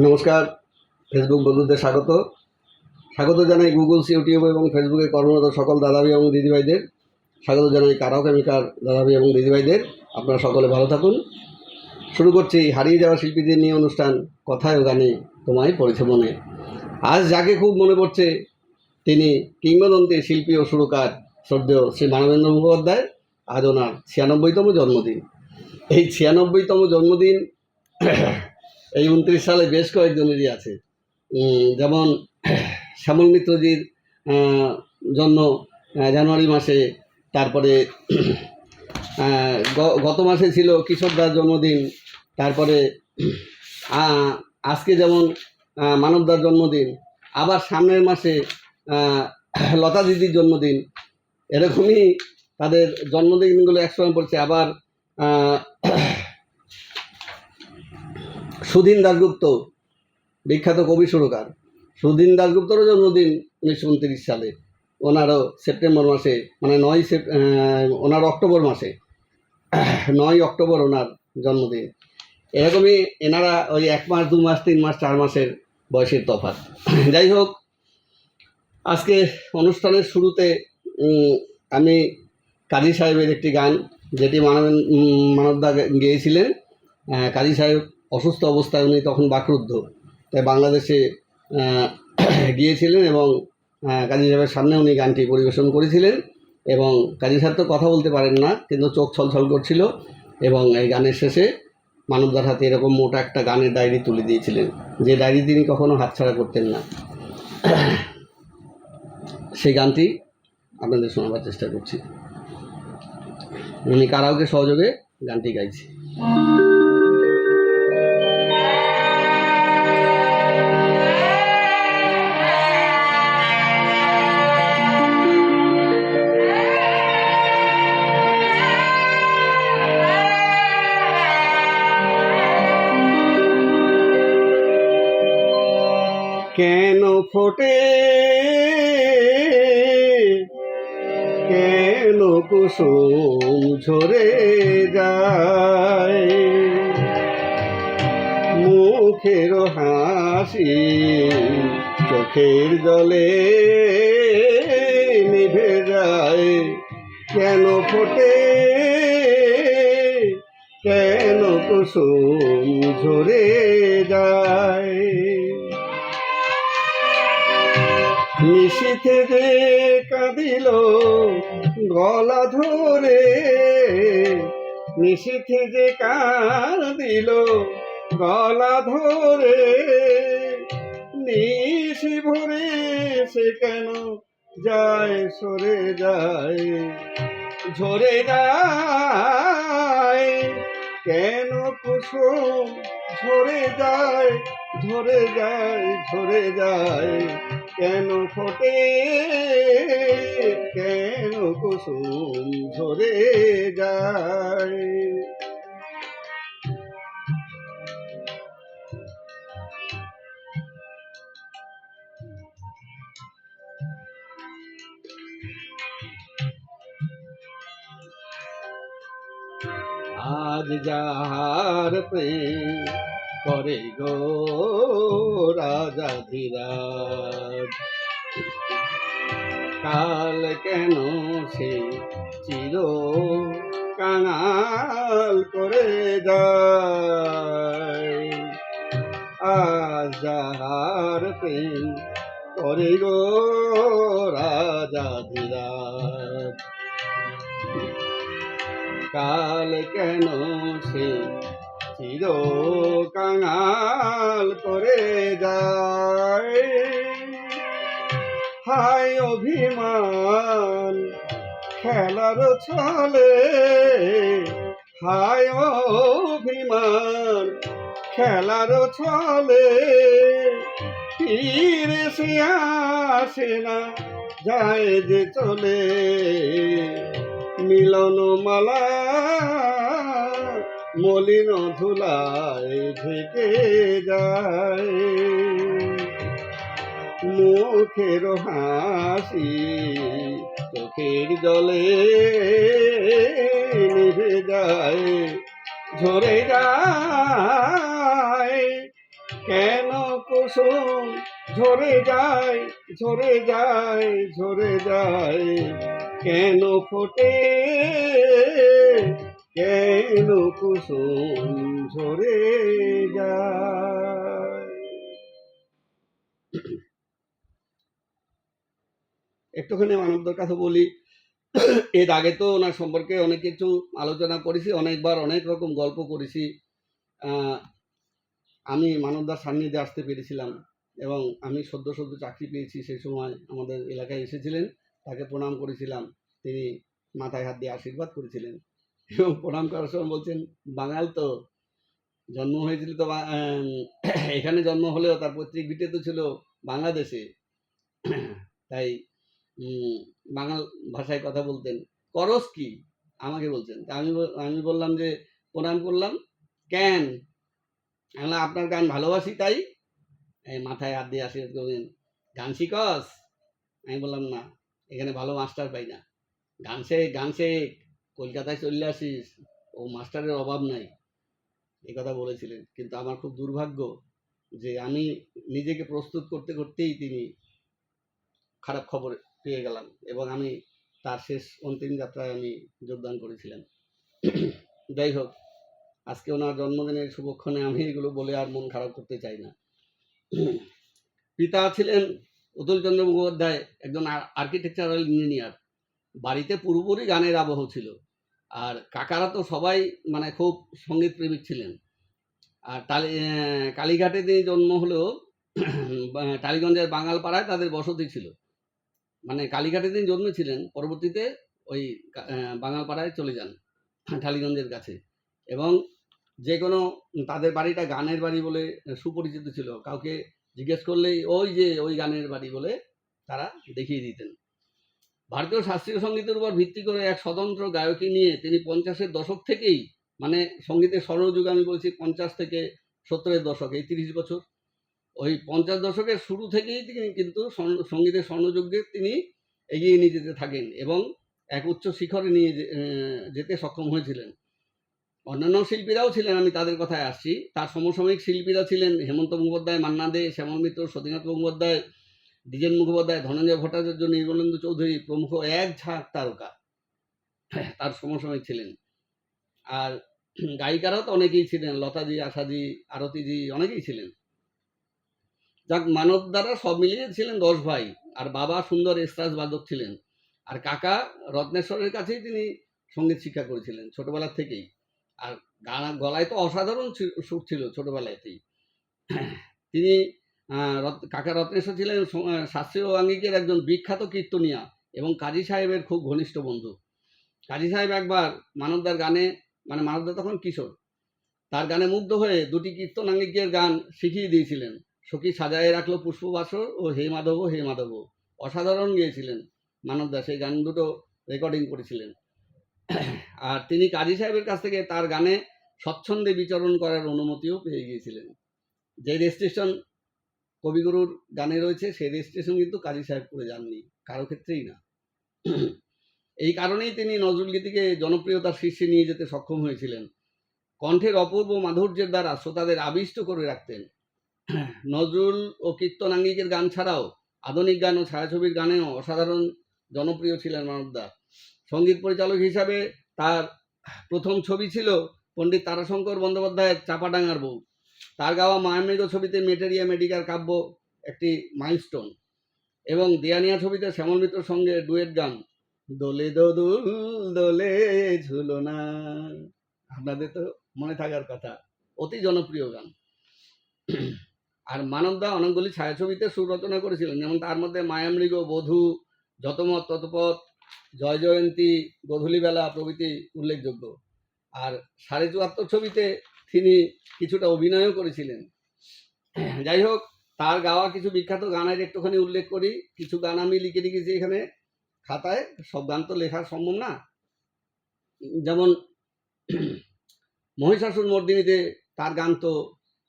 নমস্কার, ফেসবুক বন্ধুদের স্বাগত জানাই গুগলস, ইউটিউব এবং ফেসবুকে কর্মরত সকল দাদাভাই এবং দিদিভাইদের। স্বাগত জানাই কারাওকেমিকার দাদাভাই এবং দিদিভাইদের। আপনারা সকলে ভালো থাকুন। শুরু করছি হারিয়ে যাওয়া শিল্পীদের নিয়ে অনুষ্ঠান কথায় ও গানে তোমায় পড়েছে মনে। আজ যাকে খুব মনে পড়ছে তিনি কিংবদন্তি শিল্পী ও সুরকার শ্রদ্ধেয় শ্রী মানবেন্দ্র মুখোপাধ্যায়। আজ ওনার 96তম জন্মদিন। এই 96তম জন্মদিন এই 29 সালে বেশ কয়েকজনেরই আছে। যেমন শ্যামল মিত্রজির জন্ম জানুয়ারি মাসে, তারপরে গত মাসে ছিল কিশোর দার জন্মদিন, তারপরে আজকে যেমন মানবদার জন্মদিন, আবার সামনের মাসে লতা দিদির জন্মদিন। এরকমই তাদের জন্মদিনগুলো একসঙ্গে পড়ছে। আবার সুধীন দাশগুপ্ত, বিখ্যাত কবি সুরকার সুধীন দাশগুপ্তরও জন্মদিন 1929 সালে। ওনারও সেপ্টেম্বর মাসে, মানে ওনার অক্টোবর মাসে, 9 অক্টোবর ওনার জন্মদিন। এরকমই এনারা ওই 1 মাস 2 মাস 3 মাস 4 মাসের বয়সের তফাৎ। যাই হোক, আজকে অনুষ্ঠানের শুরুতে আমি কাজী সাহেবের একটি গান, যেটি মানবদা গেয়েছিলেন। কাজী সাহেব অসুস্থ অবস্থায়, উনি তখন বাকরুদ্ধ, তাই বাংলাদেশে গিয়েছিলেন এবং কাজী সাহেবের সামনে উনি গানটি পরিবেশন করেছিলেন। এবং কাজী সাহেব তো কথা বলতে পারেন না, কিন্তু চোখ ছলছল করছিল। এবং এই গানের শেষে মানবদার হাতে এরকম মোটা একটা গানের ডায়েরি তুলে দিয়েছিলেন, যে ডায়েরি তিনি কখনো হাতছাড়া করতেন না। সেই গানটি আপনাদের শোনাবার চেষ্টা করছি। উনি কারাওকে সহযোগে গানটি গাইছে। কেন ফোটে, কেন কুসুম ঝরে যায়, মুখের হাসি চোখের জলে নিভে যায়। কেন ফোটে, কেন কুসুম ঝরে যায়, নিশীথে যে কাঁদিল গলা ধরে, নিশীথে যে কাঁদিল গলা ধরে, নিশি ভরে সে কেন যায় সরে যায়, ঝরে যায়। কেন কুসুম ঝরে যায়, ঝরে যায়, ঝরে যায়, কেন ফোটে, কেন কুসুম ঝরে যায়। আজ যাহার প্রেম করে গো রাজাধিরাজ, কাল কেন সে চির কাঙাল করে যায়। আজ যাহার প্রেম করে গো রাজাধিরাজ, কাল কেন সে চির কাঙাল করে যায়। হায় অভিমান খেলার ছলে, হায় অভিমান খেলার ছলে, ফিরে সে আসে না, যায় যে চলে। মিলন মালা মলিন ধুলায় ঢেকে যায়, মুখের হাসি চোখের জলে নিভে যায়, ঝরে যায়। কেন কুসুম ঝরে যায় ঝরে যায় ঝরে যায়, কেন ফোটে কেন কুসুম ঝরে যায়। একটুখানি মানবদার কথা বলি। এর আগে তো ওনার সম্পর্কে অনেক কিছু আলোচনা করেছি, অনেকবার অনেক রকম গল্প করেছি। আমি মানবদার সান্নিধ্যে আসতে পেরেছিলাম এবং আমি সদ্য সদ্য চাকরি পেয়েছি, সেই সময় আমাদের এলাকায় এসেছিলেন, তাকে প্রণাম করেছিলাম। তিনি মাথায় হাত দিয়ে আশীর্বাদ করেছিলেন এবং প্রণাম করার সময় বলছেন, বাঙাল তো, জন্ম হয়েছিল তো এখানে জন্ম হলেও তার পৈতৃক ভিটে তো ছিল বাংলাদেশে, তাই বাঙাল ভাষায় কথা বলতেন। করস কি আমাকে বলছেন, তা আমি বললাম যে প্রণাম করলাম। কেন? আপনার গান ভালোবাসি তাই। মাথায় হাত দিয়ে আশীর্বাদ করবেন। গান শিখস? আমি বললাম না, এখানে ভালো মাস্টার পাই না, গান শেখ, কলকাতায় চলে আসিস, ও মাস্টারের অভাব নাই, এই কথা বলেছিলেন। কিন্তু আমার খুব দুর্ভাগ্য যে আমি নিজেকে প্রস্তুত করতে করতেই তিনি খারাপ খবর পেয়ে গেলাম এবং আমি তার শেষ অন্তিম যাত্রায় আমি যোগদান করেছিলাম। যাই হোক, আজকে ওনার জন্মদিনের শুভক্ষণে আমি এগুলো বলে আর মন খারাপ করতে চাই না। পিতা ছিলেন অতুলচন্দ্র মুখোপাধ্যায়, একজন আর্কিটেকচারাল ইঞ্জিনিয়ার। বাড়িতে পুরোপুরি গানের আবহ ছিল। আর কাকারা তো সবাই মানে খুব সঙ্গীত প্রেমিক ছিলেন। আর কালীঘাটে তিনি জন্ম হলেও টালিগঞ্জের বাঙালপাড়ায় তাদের বসতি ছিল। মানে কালীঘাটে তিনি জন্মেছিলেন, পরবর্তীতে ওই বাঙালপাড়ায় চলে যান টালিগঞ্জের কাছে, এবং যে কোনো তাদের বাড়িটা গানের বাড়ি বলে সুপরিচিত ছিল। কাউকে জিজ্ঞেস করলেই ওই যে ওই গানের বাড়ি বলে তারা দেখিয়ে দিতেন। ভারতীয় শাস্ত্রীয় সঙ্গীতের উপর ভিত্তি করে এক স্বতন্ত্র গায়কী নিয়ে তিনি 50-এর দশক থেকেই, মানে সঙ্গীতের স্বর্ণযুগ আমি বলছি 50 থেকে 70-এর দশক, এই 30 বছর, ওই 50 দশকের শুরু থেকেই তিনি কিন্তু সঙ্গীতের স্বর্ণযুগে তিনি এগিয়ে নিয়ে যেতে থাকেন এবং এক উচ্চ শিখরে নিয়ে যেতে সক্ষম হয়েছিলেন। অন্যান্য শিল্পীরাও ছিলেন, আমি তাদের কথায় আসছি। তার সমসাময়িক শিল্পীরা ছিলেন হেমন্ত মুখোপাধ্যায়, মান্না দে, শ্যামল মিত্র, সতীনাথ মুখোপাধ্যায়, দ্বিজেন মুখোপাধ্যায়, ধনঞ্জয় ভট্টাচার্য, নির্মলেন্দু চৌধুরী প্রমুখ এক ঝাঁক তারকা তার সমসাময়িক ছিলেন। আর গায়িকারাও তো অনেকেই ছিলেন, লতাজি, আশাজি, আরতিজি, অনেকেই ছিলেন। যাক, মানব দ্বারা সব মিলিয়ে ছিলেন 10 ভাই। আর বাবা সুন্দর এস্ট্রাস বাদক ছিলেন, আর কাকা রত্নেশ্বরের কাছেই তিনি সঙ্গীত শিক্ষা করেছিলেন ছোটবেলা থেকেই। আর গলায় তো অসাধারণ সুর ছিল ছোটবেলাতেই। তিনি কাকা রত্নেশ্বর ছিলেন শাস্ত্রীয় আঙ্গিকের একজন বিখ্যাত কীর্তনিয়া এবং কাজী সাহেবের খুব ঘনিষ্ঠ বন্ধু। কাজী সাহেব একবার মানবদার গানে, মানে মানবদা তখন কিশোর, তার গানে মুগ্ধ হয়ে 2টি কীর্তনাঙ্গিকের গান শিখিয়ে দিয়েছিলেন। সখী সাজায়ে রাখলো পুষ্পবাসর ও হে মাধব হে মাধব। অসাধারণ গিয়েছিলেন মানবদা, সেই গান দুটো রেকর্ডিং করেছিলেন। আর তিনি কাজী সাহেবের কাছ থেকে তার গানে স্বচ্ছন্দে বিচরণ করার অনুমতিও পেয়ে গিয়েছিলেন। যে রেজিস্ট্রেশন কবিগুরুর গানে রয়েছে সেই রেজিস্ট্রেশন কিন্তু কাজী সাহেব করে যাননি, কারো ক্ষেত্রেই না। এই কারণেই তিনি নজরুল গীতিকে জনপ্রিয়তার শীর্ষে নিয়ে যেতে সক্ষম হয়েছিলেন। কণ্ঠের অপূর্ব মাধুর্যের দ্বারা শ্রোতাদের আবিষ্ট করে রাখতেন। নজরুল ও কীর্তনাঙ্গিকের গান ছাড়াও আধুনিক গান ও ছায়াছবির গানেও অসাধারণ জনপ্রিয় ছিলেন মানবদা। সঙ্গীত পরিচালক হিসাবে তার প্রথম ছবি ছিল পণ্ডিত তারাশঙ্কর বন্দ্যোপাধ্যায়ের চাপাডাঙ্গার বউ। তার গাওয়া মায়ামৃগ ছবিতে মেটেরিয়া মেডিকার কাব্য একটি মাইলস্টোন, এবং দেয়ানিয়া ছবিতে শ্যামল মিত্রর সঙ্গে ডুয়েট গান দোলে দোদুল দোলে ঝুলনা, আপনাদের তো মনে থাকার কথা, অতি জনপ্রিয় গান। আর মানবদা অনেকগুলি ছায়াছবিতে সুর রচনা করেছিলেন, যেমন তার মধ্যে মায়ামৃগ, বধূ, যতমত ততপথ, জয় জয়ন্তী, গধূলিবেলা প্রভৃতি উল্লেখযোগ্য। আর 74 ছবিতে তিনি কিছুটা অভিনয়ও করেছিলেন। যাই হোক, তার গাওয়া কিছু বিখ্যাত গানের একটুখানি উল্লেখ করি। কিছু গান আমি লিখে রেখেছি এখানে খাতায়, সব গান তো লেখা সম্ভব না। যেমন মহিষাসুর মর্দিনীতে তার গান তো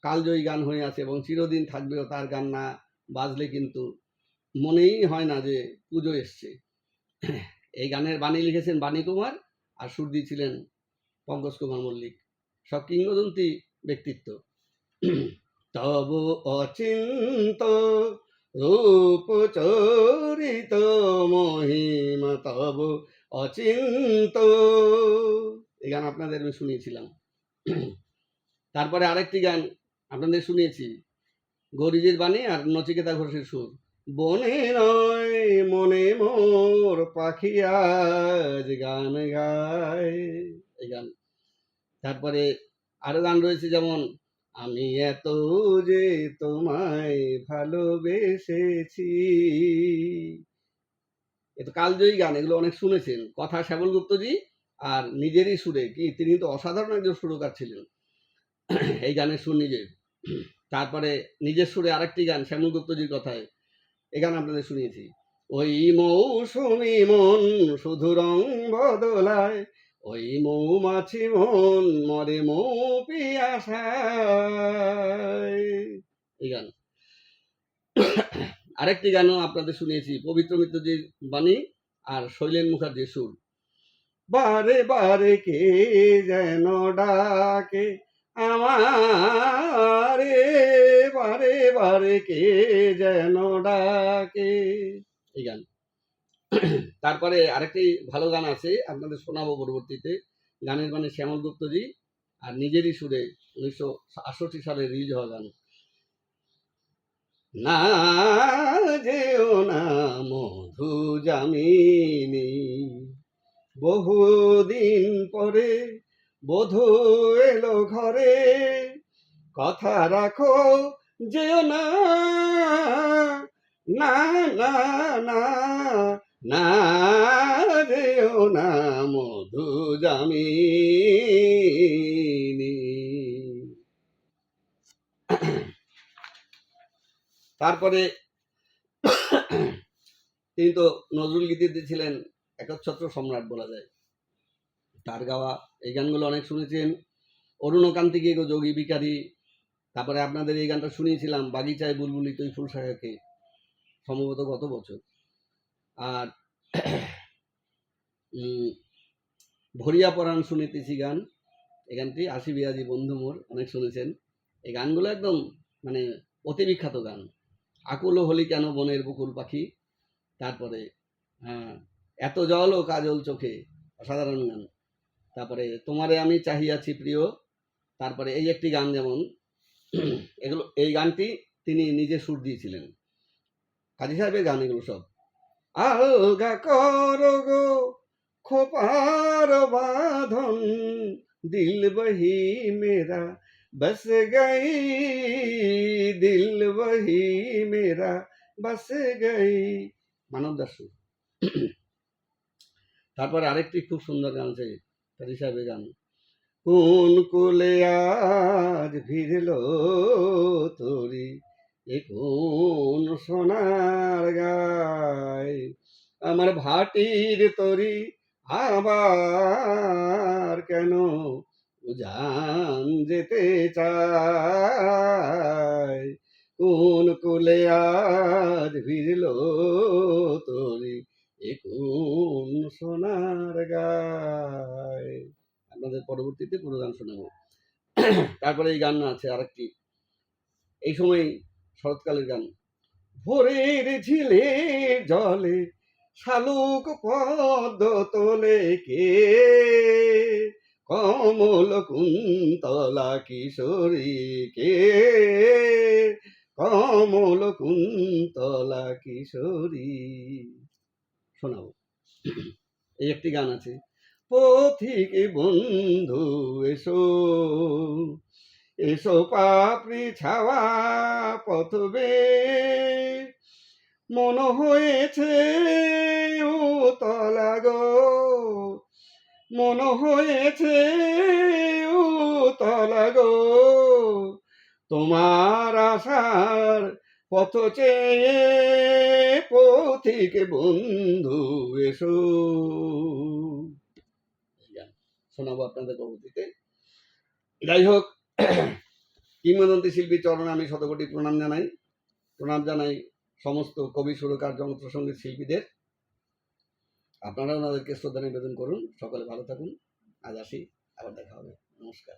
কালজয়ী গান হয়ে আছে এবং চিরদিন থাকবেও, তার গান না বাজলে কিন্তু মনেই হয় না যে পুজো এসছে। এই গানের বাণী লিখেছেন বাণী কুমার, আর সুর দিয়েছিলেন পঙ্কজ কুমার মল্লিক, সব কিংবদন্তি ব্যক্তিত্ব। তব অচিন্ত রূপ চরিত মহিমা তব অচিন্ত। এই গান আপনাদের আমি শুনিয়েছিলাম। তারপরে আরেকটি গান আপনাদের শুনিয়েছি, গরিজির বাণী আর নচিকেতা ঘোষের সুর। বনে নয় মনে মোর পাখি আজ গান গায়, এই গান। তারপরে আরো গান রয়েছে, যেমন আমি এত যে তোমায় ভালোবেসেছি, এ তো কালজয়ী গান, এগুলো অনেক শুনেছেন। কথা শ্যামল গুপ্তজি, আর নিজেরই সুরে, কি তিনি তো অসাধারণ একজন সুরকার ছিলেন। এই গানের সুর নিজের। তারপরে নিজের সুরে আরেকটি গান শ্যামল গুপ্তজির কথায়, এই গান আপনাদের শুনিয়েছি। ওই মৌসুমি মন শুধু রং বদলায়, ওই মৌমাছি মন মরে মৌ পিয়াসায়, এই গান। আরেকটি গানও আপনাদের শুনিয়েছি, পবিত্র মিত্রজির বাণী আর শৈলেন মুখার্জির সুর। বারে বারে কে যেন ডাকে আমারে, বারে বারে কে যেন ডাকে, এই গান। তারপরে আরেকটি ভালো গান আছে, আপনাদের শোনাবো পরবর্তীতে। গানের মানে শ্যামল গুপ্তজি আর নিজেরই সুরে 1968 সালে রিলিজ হওয়া গান। না যেও না মধু যামিনী, বহুদিন পরে বধূ এলো ঘরে, কথা রাখো যেও না, না না না না যেও না মধু যামিনী। তারপরে তিনি তো নজরুল গীতিতে ছিলেন একচ্ছত্র সম্রাট বলা যায়। তার গাওয়া এই গানগুলো অনেক শুনেছেন। অরুণকান্তিকে গো যোগী বিকারী। তারপরে আপনাদের এই গানটা শুনিয়েছিলাম, বাগিচায় বুলবুলি তুই ফুল শাখাকে, সম্ভবত গত বছর। আর ভরিয়া পরাণ শুনিতেছি গান, এই গানটি আসি বিয়াজি বন্ধু মোর, অনেক শুনেছেন। এই গানগুলো একদম মানে অতি বিখ্যাত গান। আকুল হলি কেন বনের বকুল পাখি, তারপরে এত জল ও কাজল চোখে, অসাধারণ গান। তারপরে তোমারে আমি চাহিয়াছি প্রিয়, তারপরে এই একটি গান, যেমন এগুলো, এই গানটি তিনি নিজে সুর দিয়েছিলেন, কাজী সাহেবের গান এগুলো সব। আলগা করো গো খোপার বাঁধন, দিল বহি মেরা বস গই, দিল বহি মেরা বস গই, মানব দাস। তারপরে আরেকটি খুব সুন্দর গান আছে কাজী সাহেবের গান। কোন কুলে আজ ভিড়ল তোরি, এ কোন সোনার গায়, আমার ভাটির তরি আবার কেন উজান যেতে চায়, কোন কুলে আজ ভিড়ল তোরি, এ কোন সোনার গায়। আপনাদের পরবর্তীতে পুরো গান শোনাবো। তারপরে এই গান আছে আরেকটি, এই সময় শরৎকালের গান। ভোরের ঝিলের জলে শালুক পদ্ম তোলে কে, কমল কুন্তলা কিশোরী কে, কমল কুন্তলা কিশোরী, শোনাবো। এই একটি গান আছে, পথিক বন্ধু এসো, এসো পাপড়ি ছাওয়া পথবে, মন হয়েছে উতলা গো, মন হয়েছে উতলা গো, তোমার আশার পথ চেয়ে পথিক বন্ধু এসো, শোনাবো আপনাদের পরবর্তীতে। যাই হোক, কিংবদন্তি শিল্পী চরণে আমি শতকোটি প্রণাম জানাই। প্রণাম জানাই সমস্ত কবি সুরকার যন্ত্রসঙ্গীত শিল্পীদের। আপনারা ওনাদেরকে শ্রদ্ধা নিবেদন করুন। সকলে ভালো থাকুন। আজ আসি, আবার দেখা হবে। নমস্কার।